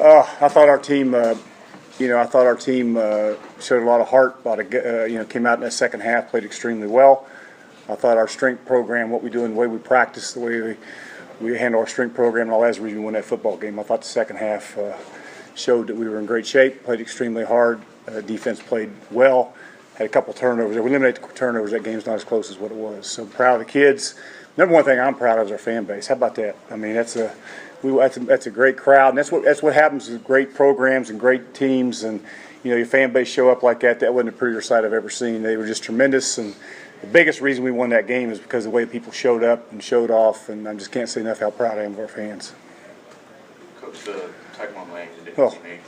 I thought our team, showed a lot of heart. Came out in that second half, played extremely well. I thought our strength program, what we do and the way we practice, the way we handle our strength program, and all that's the reason we won that football game. I thought the second half showed that we were in great shape, played extremely hard. Defense played well, had a couple turnovers. If we eliminate the turnovers, that game's not as close as what it was. So proud of the kids. Number one thing I'm proud of is our fan base. How about that? I mean, that's a great crowd, and that's what happens with great programs and great teams. And your fan base show up like that. That wasn't a prettier sight I've ever seen. They were just tremendous, and the biggest reason we won that game is because of the way people showed up and showed off. And I just can't say enough how proud I am of our fans. Coach, the Taekwondo Lang did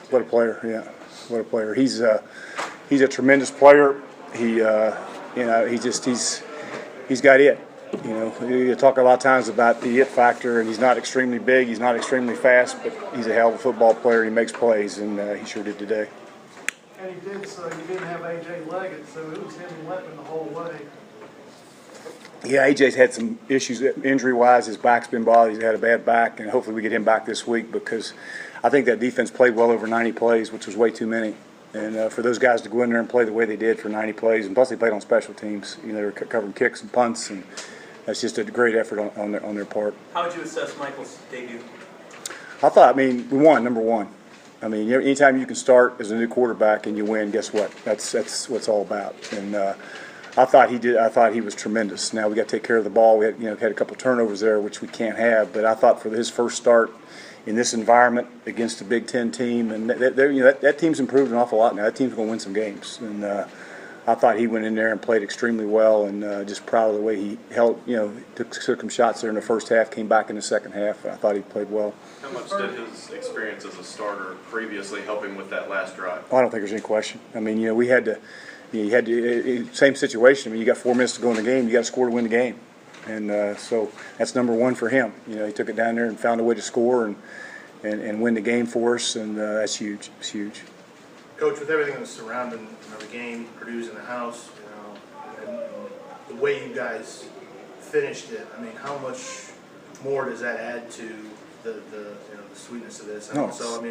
what a player! Yeah, what a player. He's a tremendous player. He's got it. You talk a lot of times about the it factor, and he's not extremely big, he's not extremely fast, but he's a hell of a football player. He makes plays, and he sure did today. And he did, so you didn't have A.J. Leggett, so it was him and Letman the whole way. Yeah, A.J.'s had some issues injury-wise. His back's been bothered. He's had a bad back, and hopefully we get him back this week because I think that defense played well over 90 plays, which was way too many. And for those guys to go in there and play the way they did for 90 plays, and plus they played on special teams. They were covering kicks and punts, and that's just a great effort on their part. How would you assess Michael's debut? We won, number one. Anytime you can start as a new quarterback and you win, guess what? That's what it's all about. And I thought he was tremendous. Now we got to take care of the ball. We had a couple turnovers there, which we can't have. But I thought for his first start in this environment against a Big Ten team, and that team's improved an awful lot now. That team's going to win some games. And I thought he went in there and played extremely well, and just proud of the way he held. Took some shots there in the first half, came back in the second half. I thought he played well. How much did his experience as a starter previously help him with that last drive? I don't think there's any question. We had to. You had to, same situation. You got 4 minutes to go in the game. You got to score to win the game, and so that's number one for him. He took it down there and found a way to score and win the game for us, and that's huge. It's huge. Coach, with everything that's surrounding the game, Purdue's in the house, and the way you guys finished it, how much more does that add to the sweetness of this? And also,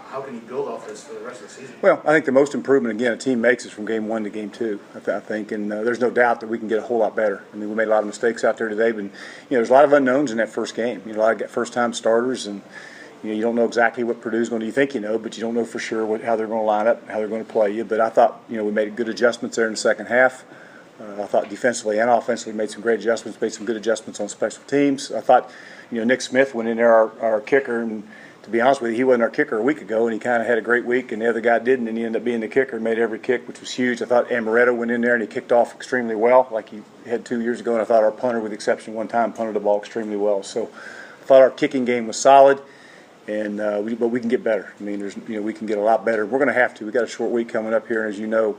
how can you build off this for the rest of the season? Well, I think the most improvement, again, a team makes is from game 1 to game 2, I think, and there's no doubt that we can get a whole lot better. We made a lot of mistakes out there today, but there's a lot of unknowns in that first game. A lot of first-time starters, and you don't know exactly what Purdue's going to do. You think you know, but you don't know for sure how they're going to line up, how they're going to play you. But I thought we made good adjustments there in the second half. I thought defensively and offensively made some great adjustments, made some good adjustments on special teams. I thought Nick Smith went in there, our kicker, and to be honest with you, he wasn't our kicker a week ago, and he kind of had a great week, and the other guy didn't, and he ended up being the kicker and made every kick, which was huge. I thought Amaretto went in there and he kicked off extremely well, like he had 2 years ago, and I thought our punter, with the exception of one time, punted the ball extremely well. So I thought our kicking game was solid. And but we can get better. We can get a lot better. We're going to have to. We got a short week coming up here, and as you know,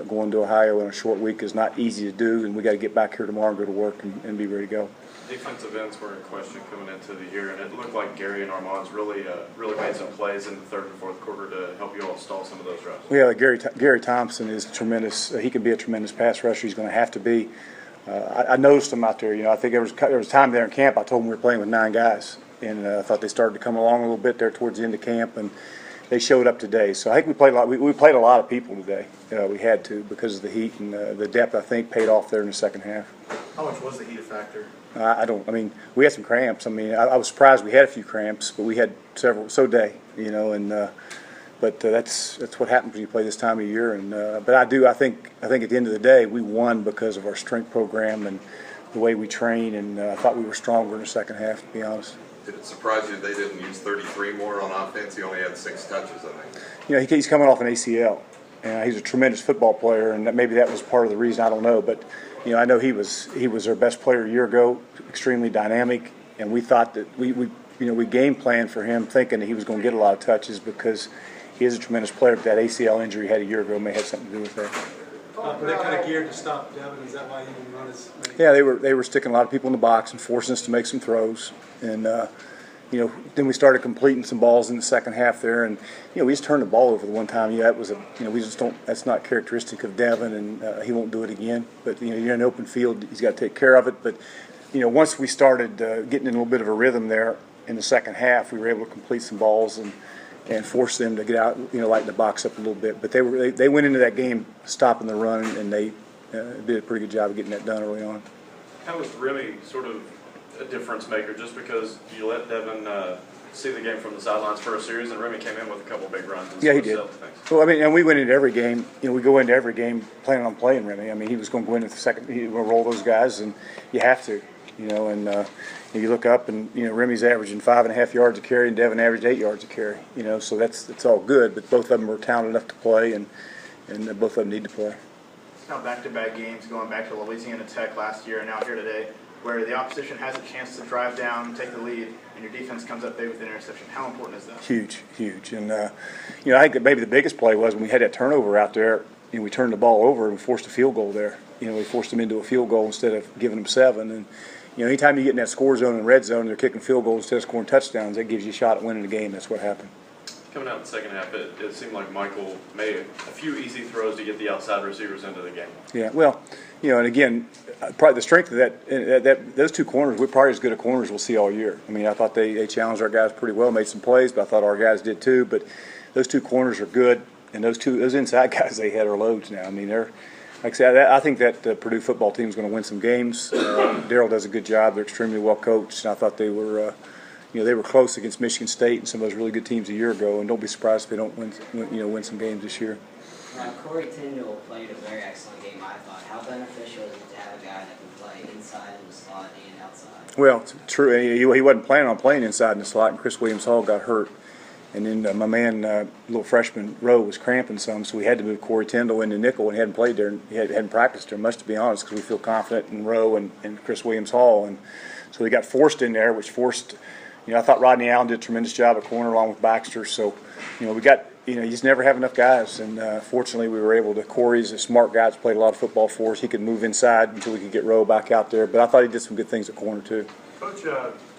going to Ohio in a short week is not easy to do. And we got to get back here tomorrow and go to work and be ready to go. Defensive ends were in question coming into the year, and it looked like Gary and Armand's really made some plays in the third and fourth quarter to help you all stall some of those runs. Yeah, Gary Thompson is tremendous. He can be a tremendous pass rusher. He's going to have to be. I noticed him out there. I think there was time there in camp. I told him we were playing with 9 guys. And I thought they started to come along a little bit there towards the end of camp, and they showed up today. So I think we played a lot. We played a lot of people today. We had to because of the heat and the depth. I think paid off there in the second half. How much was the heat a factor? We had some cramps. I was surprised we had a few cramps, but we had several. So day, But that's what happens when you play this time of year. And but I think at the end of the day, we won because of our strength program and the way we train. And I thought we were stronger in the second half, to be honest. Did it surprise you they didn't use 33 more on offense? He only had 6 touches, I think. He's coming off an ACL, and he's a tremendous football player, and maybe that was part of the reason. I don't know, but I know he was our best player a year ago, extremely dynamic, and we thought that we game planned for him, thinking that he was going to get a lot of touches because he is a tremendous player. But that ACL injury he had a year ago may have something to do with that. Were they kind of geared to stop Devin? Is that why you didn't run as many? Yeah, they were sticking a lot of people in the box and forcing us to make some throws. And, then we started completing some balls in the second half there. And, we just turned the ball over the one time. That was we just don't, that's not characteristic of Devin, and he won't do it again. But, you're in an open field. He's got to take care of it. But, once we started getting in a little bit of a rhythm there in the second half, we were able to complete some balls and and force them to get out, lighten the box up a little bit. But they went into that game stopping the run, and they did a pretty good job of getting that done early on. How was Remy sort of a difference maker just because you let Devin see the game from the sidelines for a series, and Remy came in with a couple big runs and Yeah, he sort of did. settled things? Well, and we went into every game. We go into every game planning on playing Remy. He was going to go into the second. He was going to roll those guys, and you have to, And you look up, and Remy's averaging 5.5 yards a carry, and Devin averaged 8 yards a carry. So it's all good. But both of them are talented enough to play, and both of them need to play. It's now back-to-back games going back to Louisiana Tech last year and now here today, where the opposition has a chance to drive down, take the lead, and your defense comes up big with an interception. How important is that? Huge. And, I think that maybe the biggest play was when we had that turnover out there, we turned the ball over and we forced a field goal there. We forced them into a field goal instead of giving them 7. And, anytime you get in that score zone and red zone and they're kicking field goals instead of scoring touchdowns, that gives you a shot at winning the game. That's what happened. Coming out in the second half, it seemed like Michael made a few easy throws to get the outside receivers into the game. Yeah, well, and again, probably the strength of that those two corners, we're probably as good a corners we'll see all year. I thought they challenged our guys pretty well, made some plays, but I thought our guys did too. But those two corners are good, and those inside guys they had are loads now. They're, like I said, I think that the Purdue football team is going to win some games. Darryl does a good job. They're extremely well coached, and I thought they were. They were close against Michigan State and some of those really good teams a year ago, and don't be surprised if they don't win some games this year. Corey Tyndall played a very excellent game, I thought. How beneficial is it to have a guy that can play inside in the slot and outside? Well, it's true. He wasn't planning on playing inside in the slot, and Chris Williams-Hall got hurt. And then my man, little freshman Rowe, was cramping some, so we had to move Corey Tyndall into nickel, and he hadn't played there, and he hadn't practiced there much, to be honest, because we feel confident in Rowe and Chris Williams-Hall. And so he got forced in there, which forced – I thought Rodney Allen did a tremendous job at corner along with Baxter. So, we got, you just never have enough guys. And fortunately, we were able to. Corey's a smart guy that's played a lot of football for us. He could move inside until we could get Rowe back out there. But I thought he did some good things at corner, too. Coach,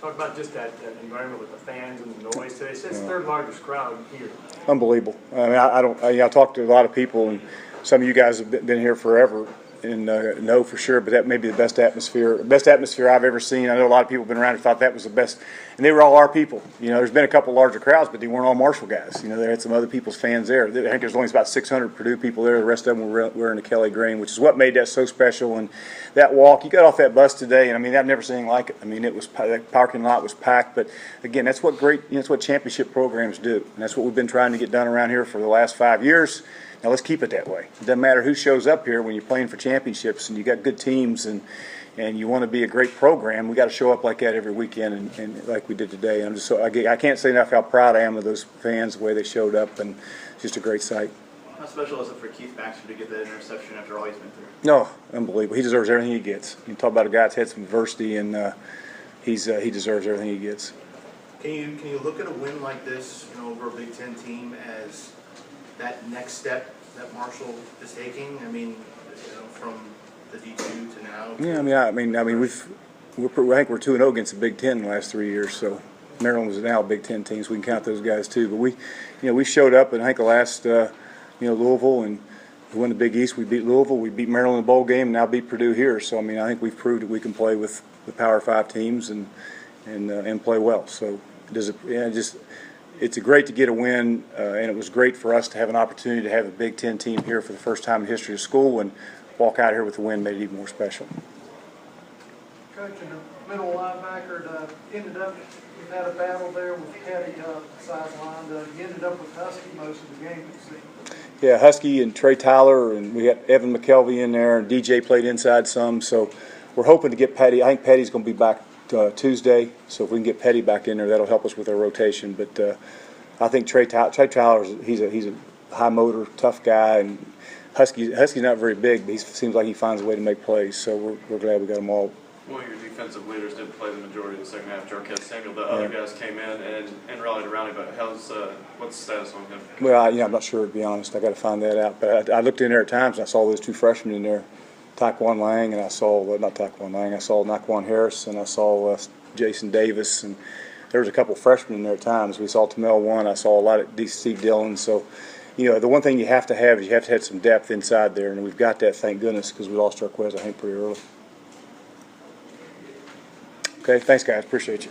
talk about just that environment with the fans and the noise today. It's the third largest crowd here. Unbelievable. I talked to a lot of people, and some of you guys have been here forever. And know for sure, but that may be the best atmosphere I've ever seen. I know a lot of people have been around who thought that was the best, and they were all our people. There's been a couple larger crowds, but they weren't all Marshall guys. They had some other people's fans there. I think there's only about 600 Purdue people there. The rest of them were wearing the Kelly green, which is what made that so special. And that walk, you got off that bus today, and I've never seen anything like it. It was that parking lot was packed, but again, that's what that's what championship programs do, and that's what we've been trying to get done around here for the last 5 years. Now let's keep it that way. It doesn't matter who shows up here when you're playing for championships and you got good teams and you want to be a great program. We got to show up like that every weekend and like we did today. I can't say enough how proud I am of those fans, the way they showed up, and it's just a great sight. How special is it for Keith Baxter to get that interception after all he's been through? No, unbelievable. He deserves everything he gets. You talk about a guy that's had some adversity, and he deserves everything he gets. Can you look at a win like this, over a Big Ten team as that next step that Marshall is taking? From the D2 to now. Yeah, I think we're 2-0 against the Big Ten in the last 3 years. So Maryland was now a Big Ten team, so we can count those guys too. But we showed up, and I think the last Louisville, and we won the Big East. We beat Louisville, we beat Maryland in the bowl game, and now beat Purdue here. So I think we've proved that we can play with the Power 5 teams and play well. So it's great to get a win, and it was great for us to have an opportunity to have a Big Ten team here for the first time in the history of school, and walk out here with the win made it even more special. Coach, in the middle linebacker, ended up, we've had a battle there with Petty sideline. You ended up with Husky most of the game, it seemed. Yeah, Husky and Trey Tyler, and we got Evan McKelvey in there, and DJ played inside some, so we're hoping to get Petty. I think Petty's going to be back Tuesday, so if we can get Petty back in there, that'll help us with our rotation. But I think Trey Tyler, he's a high motor, tough guy, and Husky's not very big, but he seems like he finds a way to make plays. So we're glad we got them all. One of your defensive leaders didn't play the majority of the second half. Jarquez Samuel, the other guys came in and rallied around him. But what's the status on him? Well, I'm not sure, to be honest. I got to find that out. But I looked in there at times, and I saw those two freshmen in there. Taquan Lang, and I saw not Taquan Lang. I saw Naquan Harris, and I saw Jason Davis, and there was a couple freshmen in there at times. We saw Tamel one. I saw a lot of Steve Dillon. So, the one thing you have to have is you have to have some depth inside there, and we've got that, thank goodness, because we lost Jarquez, I think, pretty early. Okay, thanks, guys. Appreciate you.